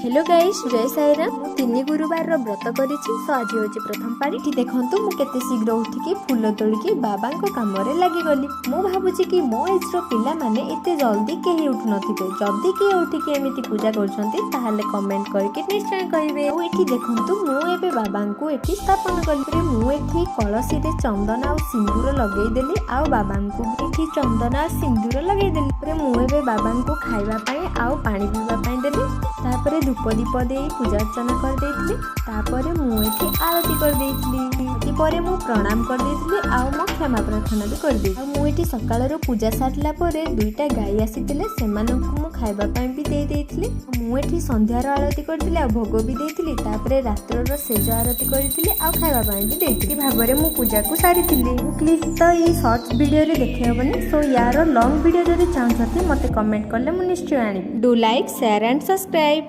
Hello guys, जय साईराम। मु 3 गुरुवार व्रत करी सो आज हूँ प्रथम पाड़ी। देखु मु केते शीघ्र उठिकी फूल तोड़िकी बाबा काम लगिगली। मु भावुची कि मो एज पिला माने एते जल्दी कहीं उठु नथिबे। जल्दी किए उठिकी एमिति पूजा करछंती ताहाले कमेंट करके निश्चय कहिबे। और एठी देखंतु मु एबे बाबा को एठी स्थापन कली। मु एठी कलसी रे चंदन आ सिंदूर लगेई देली आ बाबा को एठी चंदन आ सिंदूर लगेई देली। मु एबे बाबा को खाइबा पई आ पानी पीबा पई देली। तापरे धूप दीप दे पूजा अर्चना कर देइथिली। तापरे मु एठी आरती कर देइथिली। परे मु प्रणाम कर देइथिली आ मो क्षमा प्रार्थना भी कर देइ। मु एठी सकाळरो पूजा सारला परे दुईटा गाई आसीतिले सेमानकु मु खाइबा पई भी देइ देइथिली। मु एठी संध्यार आरती करथिली आ भोग भी देइथिली। तापरे रात्ररो सेज आरती करथिली आ खाइबा पई भी देइथिली। भाबरे मु पूजा को सारिथिली। क्लिप तो ई शॉर्ट्स वीडियो रे देखै हबनी। सो यार लॉन्ग वीडियो जदि चाहछथि मते कमेंट करले मु निश्चय आनी। Do like share and subscribe.